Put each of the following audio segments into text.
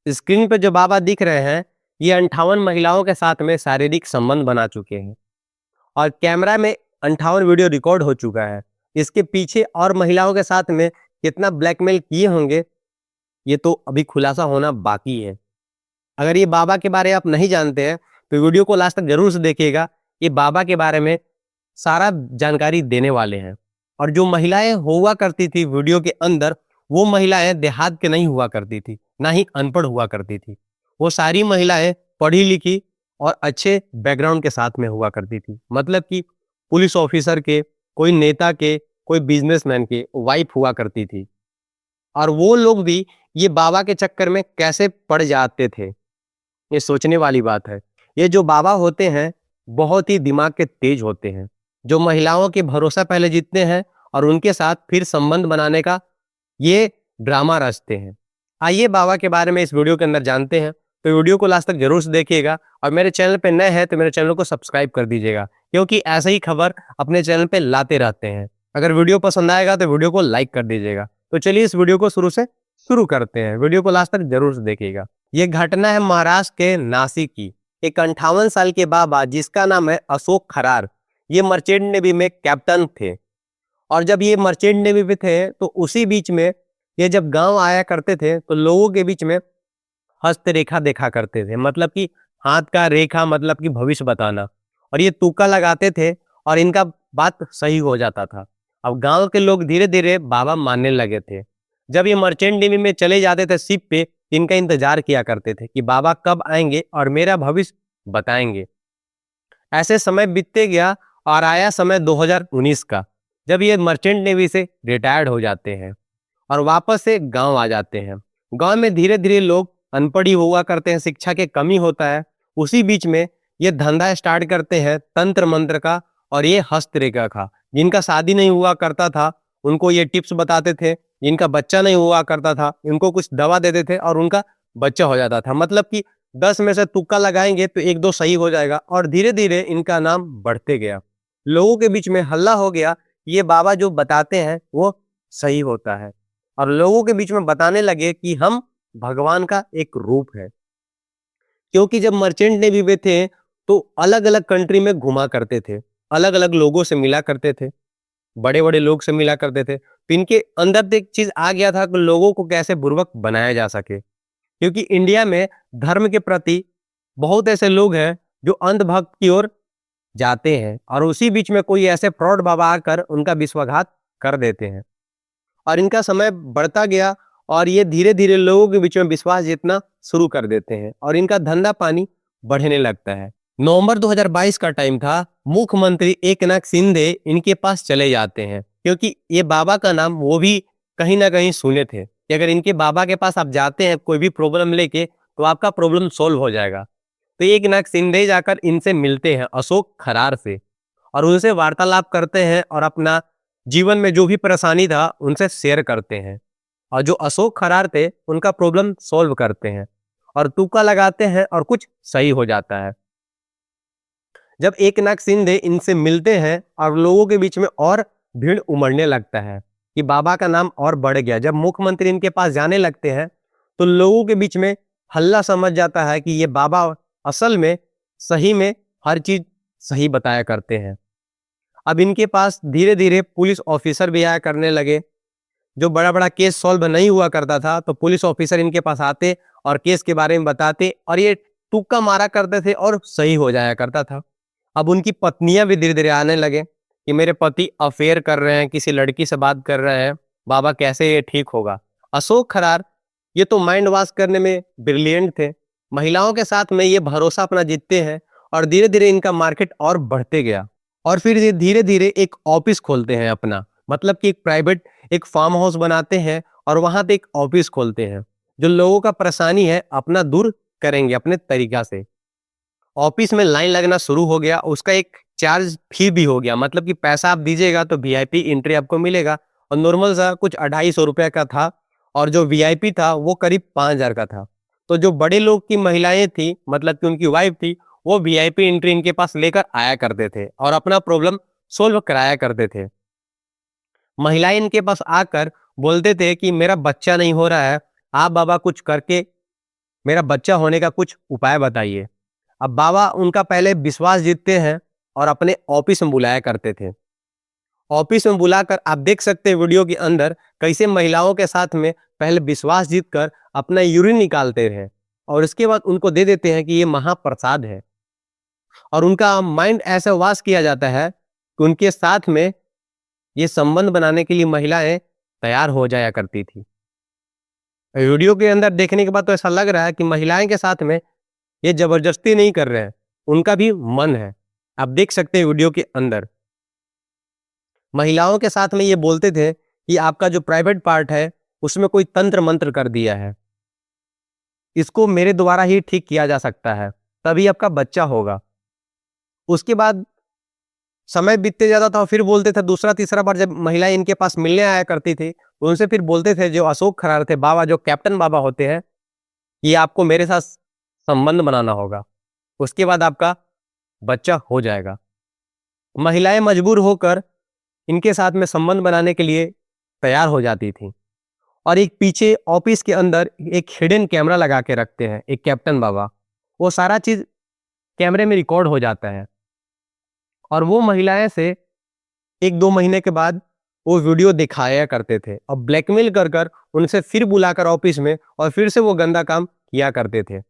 Screen पे जो बाबा दिख रहे हैं, ये 58 महिलाओं के साथ में शारीरिक संबंध बना चुके हैं और कैमरा में 58 वीडियो रिकॉर्ड हो चुका है। इसके पीछे और महिलाओं के साथ में कितना ब्लैकमेल किए होंगे, ये तो अभी खुलासा होना बाकी है। अगर ये बाबा के बारे आप नहीं जानते हैं, तो वीडियो को लास्ट तक ज़रूर से देखिएगा। ये बाबा के बारे में सारा जानकारी देने वाले हैं। और जो महिलाएँ हुआ करती थी वीडियो के अंदर, वो महिलाएँ देहात के नहीं हुआ करती थी, ना ही अनपढ़ हुआ करती थी। वो सारी महिलाएँ पढ़ी-लिखी और अच्छे बैकग्राउंड के साथ में हुआ करती थी। मतलब कि पुलिस ऑफिसर के, कोई नेता के, कोई बिज़नेसमैन के वाइफ़ हुआ करती थी। और वो लोग भी ये बाबा के चक्कर में कैसे पड़ जाते थे, ये सोचने वाली बात है। ये जो बाबा होते हैं, बहुत ही दिमाग के तेज होते हैं, जो महिलाओं के भरोसा पहले जीतते हैं और उनके साथ फिर संबंध बनाने का ये ड्रामा रचते हैं। आइए बाबा के बारे में इस वीडियो के अंदर जानते हैं, तो वीडियो को लास्ट तक ज़रूर से देखिएगा और मेरे चैनल पे नए हैं तो मेरे चैनल को सब्सक्राइब कर दीजिएगा, क्योंकि ऐसे ही खबर अपने चैनल पे लाते रहते हैं। अगर वीडियो पसंद आएगा तो वीडियो को लाइक कर दीजिएगा। तो चलिए इस वीडियो को शुरू से शुरू करते हैं। वीडियो को लास्ट तक ज़रूर से देखिएगा। ये घटना है महाराष्ट्र के नासिक की। एक 58 साल के बाबा जिसका नाम है अशोक खरार, ये मर्चेंट नेवी में कैप्टन थे। और जब ये मर्चेंट नेवी में थे तो उसी बीच में ये जब गांव आया करते थे तो लोगों के बीच में हस्तरेखा देखा करते थे। मतलब कि हाथ का रेखा, मतलब कि भविष्य बताना। और ये तुक्का लगाते थे और इनका बात सही हो जाता था। अब गांव के लोग धीरे धीरे बाबा मानने लगे थे। जब ये मर्चेंट नेवी में चले जाते थे शिप पे, इनका इंतजार किया करते थे कि बाबा कब आएंगे और मेरा भविष्य बताएंगे। ऐसे समय बीतते गया और आया समय 2019 का, जब ये मर्चेंट नेवी से रिटायर्ड हो जाते हैं और वापस से गांव आ जाते हैं। गांव में धीरे धीरे लोग अनपढ़ ही हुआ करते हैं, शिक्षा के कमी होता है। उसी बीच में ये धंधा स्टार्ट करते हैं तंत्र मंत्र का और ये हस्तरेखा का। जिनका शादी नहीं हुआ करता था उनको ये टिप्स बताते थे, जिनका बच्चा नहीं हुआ करता था इनको कुछ दवा देते थे और उनका बच्चा हो जाता था। मतलब कि 10 में से तुक्का लगाएंगे तो एक दो सही हो जाएगा और धीरे धीरे इनका नाम बढ़ते गया। लोगों के बीच में हल्ला हो गया, ये बाबा जो बताते हैं वो सही होता है। और लोगों के बीच में बताने लगे कि हम भगवान का एक रूप है। क्योंकि जब मर्चेंट नेवी में थे तो अलग अलग कंट्री में घुमा करते थे, अलग अलग लोगों से मिला करते थे, बड़े बड़े लोग से मिला करते थे। तो इनके अंदर तो एक चीज आ गया था कि लोगों को कैसे बुर्बक बनाया जा सके। क्योंकि इंडिया में धर्म के प्रति बहुत ऐसे लोग हैं जो अंधभक्त की ओर जाते हैं और उसी बीच में कोई ऐसे फ्रॉड बाबा आकर उनका विश्वासघात कर देते हैं। और इनका समय बढ़ता गया और ये धीरे धीरे लोगों के बीच में विश्वास जीतना शुरू कर देते हैं और इनका धंधा पानी बढ़ने लगता है। नवंबर 2022 का टाइम था। मुख्यमंत्री एकनाथ शिंदे इनके पास चले जाते हैं, क्योंकि ये बाबा का नाम वो भी कहीं ना कहीं सुने थे कि अगर इनके बाबा के पास आप जाते हैं कोई भी प्रॉब्लम लेके तो आपका प्रॉब्लम सोल्व हो जाएगा। तो एकनाथ शिंदे जाकर इनसे मिलते हैं अशोक खरार से और उनसे वार्तालाप करते हैं और अपना जीवन में जो भी परेशानी था उनसे शेयर करते हैं। और जो अशोक खरार थे उनका प्रॉब्लम सॉल्व करते हैं और तुक्का लगाते हैं और कुछ सही हो जाता है। जब एकनाथ शिंदे इनसे मिलते हैं और लोगों के बीच में और भीड़ उमड़ने लगता है कि बाबा का नाम और बढ़ गया। जब मुख्यमंत्री इनके पास जाने लगते हैं तो लोगों के बीच में हल्ला समझ जाता है कि ये बाबा असल में सही में हर चीज सही बताया करते हैं। अब इनके पास धीरे धीरे पुलिस ऑफिसर भी आया करने लगे। जो बड़ा बड़ा केस सॉल्व नहीं हुआ करता था तो पुलिस ऑफिसर इनके पास आते और केस के बारे में बताते और ये तुक्का मारा करते थे और सही हो जाया करता था। अब उनकी पत्नियां भी धीरे धीरे आने लगे कि मेरे पति अफेयर कर रहे हैं, किसी लड़की से बात कर रहे हैं, बाबा कैसे ये ठीक होगा। अशोक खरार ये तो माइंड वॉश करने में ब्रिलियंट थे। महिलाओं के साथ में ये भरोसा अपना जीतते हैं और धीरे धीरे इनका मार्केट और बढ़ते गया। और फिर ये धीरे धीरे एक ऑफिस खोलते हैं अपना, मतलब कि एक प्राइवेट एक फार्म हाउस बनाते हैं और वहां पे एक ऑफिस खोलते हैं। जो लोगों का परेशानी है अपना दूर करेंगे अपने तरीका से। ऑफिस में लाइन लगना शुरू हो गया, उसका एक चार्ज फी भी हो गया। मतलब कि पैसा आप दीजिएगा तो वीआईपी एंट्री आपको मिलेगा और नॉर्मल सा कुछ 250 रुपये का था और जो वीआईपी था वो करीब 5000 का था। तो जो बड़े लोग की महिलाएं थी, मतलब कि उनकी वाइफ थी, वो वीआईपी एंट्री इनके पास लेकर आया करते थे और अपना प्रॉब्लम सोल्व कराया करते थे। महिलाएं इनके पास आकर बोलते थे कि मेरा बच्चा नहीं हो रहा है, आप बाबा कुछ करके मेरा बच्चा होने का कुछ उपाय बताइए। अब बाबा उनका पहले विश्वास जीतते हैं और अपने ऑफिस में बुलाया करते थे। ऑफिस में बुलाकर आप देख सकते हैं वीडियो के अंदर कैसे महिलाओं के साथ में पहले विश्वास जीतकर अपना यूरिन निकालते हैं और उसके बाद उनको दे देते हैं कि ये महाप्रसाद है। और उनका माइंड ऐसा वाश किया जाता है कि उनके साथ में ये संबंध बनाने के लिए महिलाएं तैयार हो जाया करती थी। वीडियो के अंदर देखने के बाद तो ऐसा लग रहा है कि महिलाएं के साथ में ये जबरदस्ती नहीं कर रहे हैं, उनका भी मन है। आप देख सकते हैं वीडियो के अंदर महिलाओं के साथ में ये बोलते थे कि आपका जो प्राइवेट पार्ट है उसमें कोई तंत्र मंत्र कर दिया है, इसको मेरे द्वारा ही ठीक किया जा सकता है, तभी आपका बच्चा होगा। उसके बाद समय बीतते जाता था और फिर बोलते थे दूसरा तीसरा बार जब महिलाएं इनके पास मिलने आया करती थी तो उनसे फिर बोलते थे, जो अशोक खरार थे बाबा, जो कैप्टन बाबा होते हैं, ये आपको मेरे साथ संबंध बनाना होगा, उसके बाद आपका बच्चा हो जाएगा। महिलाएं मजबूर होकर इनके साथ में संबंध बनाने के लिए तैयार हो जाती थी। और एक पीछे ऑफिस के अंदर एक हिडन कैमरा लगा के रखते हैं एक कैप्टन बाबा, वो सारा चीज कैमरे में रिकॉर्ड हो जाता है और वो महिलाएं से 1-2 महीने के बाद वो वीडियो दिखाया करते थे और ब्लैकमेल कर कर उनसे फिर बुलाकर ऑफिस में और फिर से वो गंदा काम किया करते थे।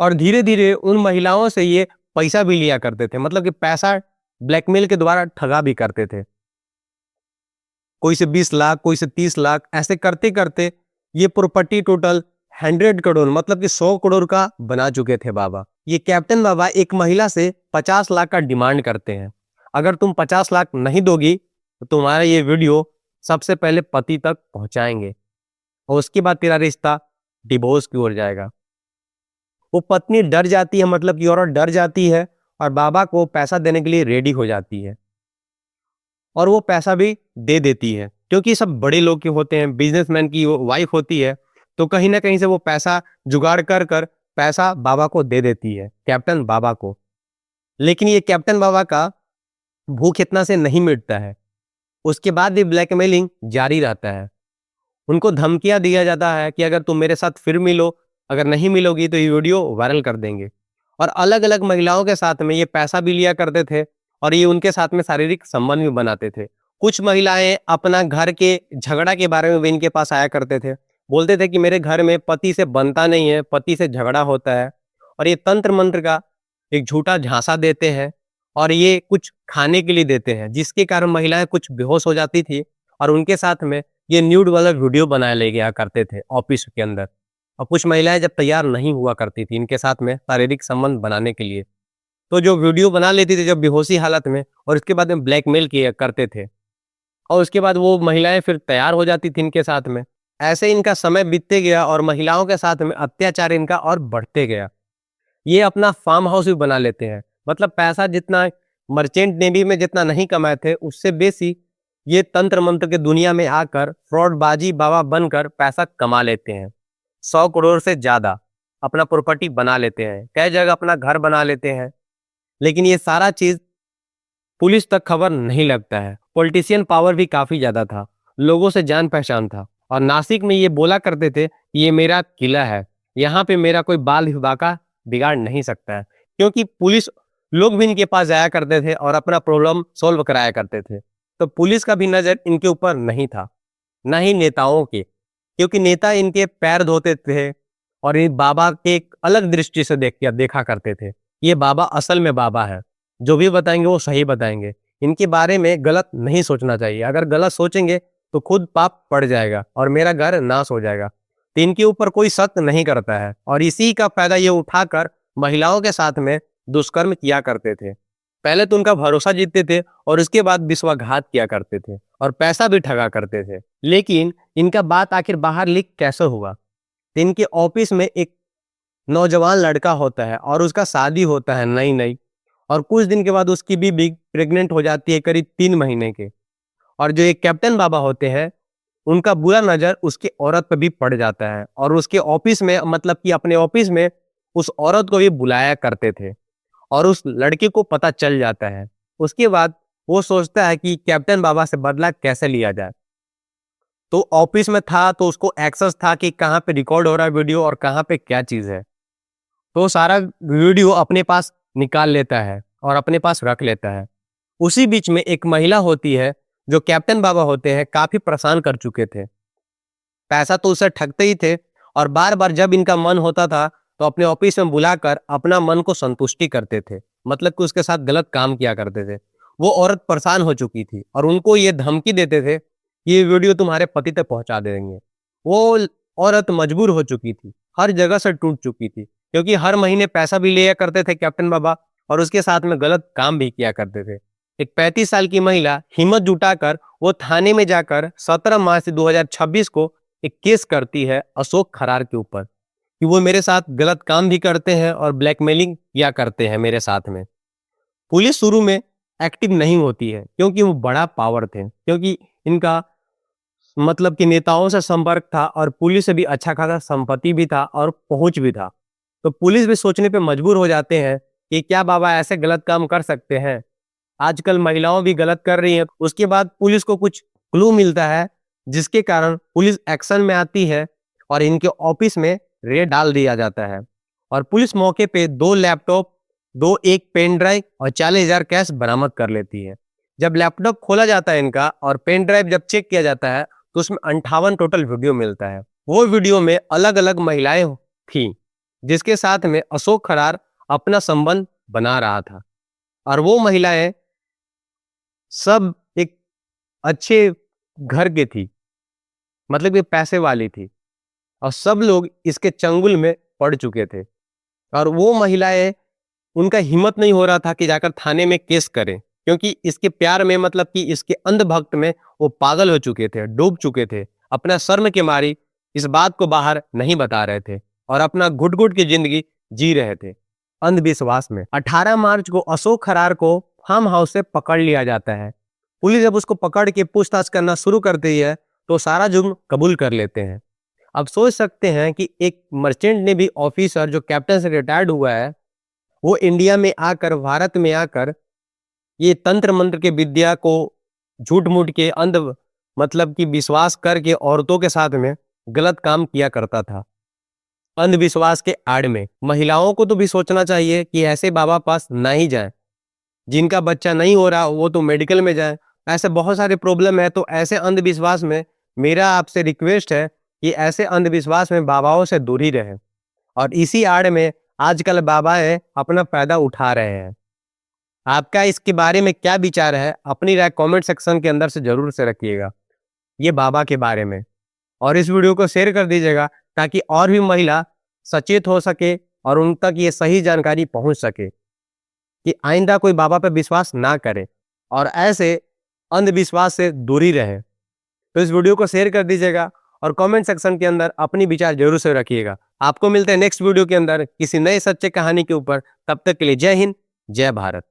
और धीरे धीरे उन महिलाओं से ये पैसा भी लिया करते थे, मतलब कि पैसा ब्लैकमेल के द्वारा ठगा भी करते थे। कोई से 20 लाख, कोई से 30 लाख, ऐसे करते करते ये प्रॉपर्टी टोटल 100 करोड़ मतलब कि 100 करोड़ का बना चुके थे बाबा। ये कैप्टन बाबा एक महिला से 50 लाख का डिमांड करते हैं। अगर तुम 50 लाख नहीं दोगी तो तुम्हारा ये वीडियो सबसे पहले पति तक पहुंचाएंगे और उसके बाद तेरा रिश्ता डिवोर्स की ओर जाएगा। वो पत्नी डर जाती है, मतलब कि औरत डर जाती है और बाबा को पैसा देने के लिए रेडी हो जाती है और वो पैसा भी दे देती है, क्योंकि सब बड़े लोग के होते हैं, बिजनेसमैन की वो वाइफ होती है, तो कहीं ना कहीं से वो पैसा जुगाड़ कर कर पैसा बाबा को दे देती है, कैप्टन बाबा को। लेकिन ये कैप्टन बाबा का भूख इतना से नहीं मिटता है, उसके बाद भी ब्लैकमेलिंग जारी रहता है। उनको धमकियां दिया जाता है कि अगर तुम मेरे साथ फिर मिलो, अगर नहीं मिलोगी तो ये वीडियो वायरल कर देंगे। और अलग अलग महिलाओं के साथ में ये पैसा भी लिया करते थे और ये उनके साथ में शारीरिक संबंध भी बनाते थे। कुछ महिलाएं अपना घर के झगड़ा के बारे में भी इनके पास आया करते थे, बोलते थे कि मेरे घर में पति से बनता नहीं है, पति से झगड़ा होता है, और ये तंत्र मंत्र का एक झूठा झांसा देते हैं और ये कुछ खाने के लिए देते हैं, जिसके कारण महिलाएं कुछ बेहोश हो जाती थी और उनके साथ में ये न्यूड वाला वीडियो बना ले गया करते थे ऑफिस के अंदर। और कुछ महिलाएं जब तैयार नहीं हुआ करती थी इनके साथ में शारीरिक संबंध बनाने के लिए, तो जो वीडियो बना लेती थी जब बेहोशी हालत में, और इसके बाद में ब्लैकमेल किया करते थे और उसके बाद वो महिलाएं फिर तैयार हो जाती थी इनके साथ में। ऐसे इनका समय बीतते गया और महिलाओं के साथ में अत्याचार इनका और बढ़ते गया। ये अपना फार्म हाउस भी बना लेते हैं, मतलब पैसा जितना मर्चेंट नेवी में जितना नहीं कमाए थे उससे बेसी ये तंत्र मंत्र के दुनिया में आकर फ्रॉडबाजी बाबा बनकर पैसा कमा लेते हैं। 100 करोड़ से ज्यादा अपना प्रॉपर्टी बना लेते हैं, कई जगह अपना घर बना लेते हैं। लेकिन ये सारा चीज पुलिस तक खबर नहीं लगता है। पॉलिटिशियन पावर भी काफी ज्यादा था, लोगों से जान पहचान था और नासिक में ये बोला करते थे ये मेरा किला है, यहाँ पे मेरा कोई बाल हिबाका बिगाड़ नहीं सकता है, क्योंकि पुलिस लोग भी इनके पास जाया करते थे और अपना प्रॉब्लम सॉल्व कराया करते थे। तो पुलिस का भी नजर इनके ऊपर नहीं था, ना ही नेताओं के, क्योंकि नेता इनके पैर धोते थे और ये बाबा के एक अलग दृष्टि से देखा करते थे। ये बाबा असल में बाबा है, जो भी बताएंगे वो सही बताएंगे, इनके बारे में गलत नहीं सोचना चाहिए, अगर गलत सोचेंगे तो खुद पाप पड़ जाएगा और मेरा घर नाश हो जाएगा। तो इनके ऊपर कोई शक नहीं करता है और इसी का फायदा ये उठाकर महिलाओं के साथ में दुष्कर्म किया करते थे। पहले तो उनका भरोसा जीतते थे और उसके बाद विश्वासघात किया करते थे और पैसा भी ठगा करते थे। लेकिन इनका बात आखिर बाहर लीक कैसे हुआ? तो इनके ऑफिस में एक नौजवान लड़का होता है और उसका शादी होता है नई नई, और कुछ दिन के बाद उसकी बीबी प्रेग्नेंट हो जाती है करीब 3 महीने के। और जो एक कैप्टन बाबा होते हैं उनका बुरा नजर उसके औरत पर भी पड़ जाता है और उसके ऑफिस में, मतलब कि अपने ऑफिस में उस औरत को भी बुलाया करते थे और उस लड़के को पता चल जाता है। उसके बाद वो सोचता है कि कैप्टन बाबा से बदला कैसे लिया जाए। तो ऑफिस में था तो उसको एक्सेस था कि कहाँ पे रिकॉर्ड हो रहा है वीडियो और कहाँ पे क्या चीज है। तो सारा वीडियो अपने पास निकाल लेता है और अपने पास रख लेता है। उसी बीच में एक महिला होती है जो कैप्टन बाबा होते हैं, काफी परेशान कर चुके थे। पैसा तो उसे ठगते ही थे और बार बार जब इनका मन होता था तो अपने ऑफिस में बुलाकर अपना मन को संतुष्टि करते थे, मतलब कि उसके साथ गलत काम किया करते थे। वो औरत परेशान हो चुकी थी और उनको ये धमकी देते थे कि ये वीडियो तुम्हारे पति तक पहुंचा देंगे। वो औरत मजबूर हो चुकी थी, हर जगह से टूट चुकी थी, क्योंकि हर महीने पैसा भी लिया करते थे कैप्टन बाबा और उसके साथ में गलत काम भी किया करते थे। एक 35 साल की महिला हिम्मत जुटाकर वो थाने में जाकर 17 मार्च 2026 को एक केस करती है अशोक खरार के ऊपर कि वो मेरे साथ गलत काम भी करते हैं और ब्लैकमेलिंग किया करते हैं मेरे साथ में। पुलिस शुरू में एक्टिव नहीं होती है क्योंकि वो बड़ा पावर थे, क्योंकि इनका मतलब कि नेताओं से संपर्क था और पुलिस से भी अच्छा खासा संपत्ति भी था और पहुंच भी था। तो पुलिस भी सोचने पे मजबूर हो जाते हैं कि क्या बाबा ऐसे गलत काम कर सकते हैं। आजकल महिलाओं भी गलत कर रही हैं। उसके बाद पुलिस को कुछ क्लू मिलता है जिसके कारण पुलिस एक्शन में आती है और इनके ऑफिस में रेड डाल दिया जाता है और पुलिस मौके पे 2 लैपटॉप, एक पेन ड्राइव और 40,000 कैश बरामद कर लेती है। जब लैपटॉप खोला जाता है इनका और पेन ड्राइव जब चेक किया जाता है तो उसमें 58 टोटल वीडियो मिलता है। वो वीडियो में अलग अलग महिलाएं थी जिसके साथ में अशोक खरार अपना संबंध बना रहा था और वो महिलाएं सब एक अच्छे घर की थी, मतलब ये पैसे वाली थी और सब लोग इसके चंगुल में पड़ चुके थे और वो महिलाएं, उनका हिम्मत नहीं हो रहा था कि जाकर थाने में केस करें, क्योंकि इसके प्यार में, मतलब कि इसके अंधभक्त में वो पागल हो चुके थे, डूब चुके थे। अपना शर्म के मारी इस बात को बाहर नहीं बता रहे थे और अपना घुट घुट की जिंदगी जी रहे थे अंधविश्वास में। 18 मार्च को अशोक खरार को फार्म हाउस से पकड़ लिया जाता है। पुलिस जब उसको पकड़ के पूछताछ करना शुरू करती है तो सारा जुर्म कबूल कर लेते हैं। अब सोच सकते हैं कि एक मर्चेंट नेवी ऑफिसर जो कैप्टन से रिटायर्ड हुआ है, वो इंडिया में आकर, भारत में आकर ये तंत्र मंत्र के विद्या को झूठ मूठ के अंध मतलब कि विश्वास करके औरतों के साथ में गलत काम किया करता था। अंधविश्वास के आड़ में महिलाओं को तो भी सोचना चाहिए कि ऐसे बाबा पास ना ही जाए। जिनका बच्चा नहीं हो रहा वो तो मेडिकल में जाए। ऐसे बहुत सारे प्रॉब्लम है, तो ऐसे अंधविश्वास में मेरा आपसे रिक्वेस्ट है कि ऐसे अंधविश्वास में बाबाओं से दूर ही रहे। और इसी आड़ में आजकल बाबाएं अपना फायदा उठा रहे हैं। आपका इसके बारे में क्या विचार है, अपनी राय कमेंट सेक्शन के अंदर से जरूर से रखिएगा ये बाबा के बारे में, और इस वीडियो को शेयर कर दीजिएगा ताकि और भी महिला सचेत हो सके और उन तक ये सही जानकारी पहुंच सके कि आइंदा कोई बाबा पे विश्वास ना करे और ऐसे अंधविश्वास से दूरी रहे। तो इस वीडियो को शेयर कर दीजिएगा और कमेंट सेक्शन के अंदर अपनी विचार जरूर से रखिएगा। आपको मिलते हैं नेक्स्ट वीडियो के अंदर किसी नए सच्चे कहानी के ऊपर। तब तक के लिए जय हिंद, जय भारत।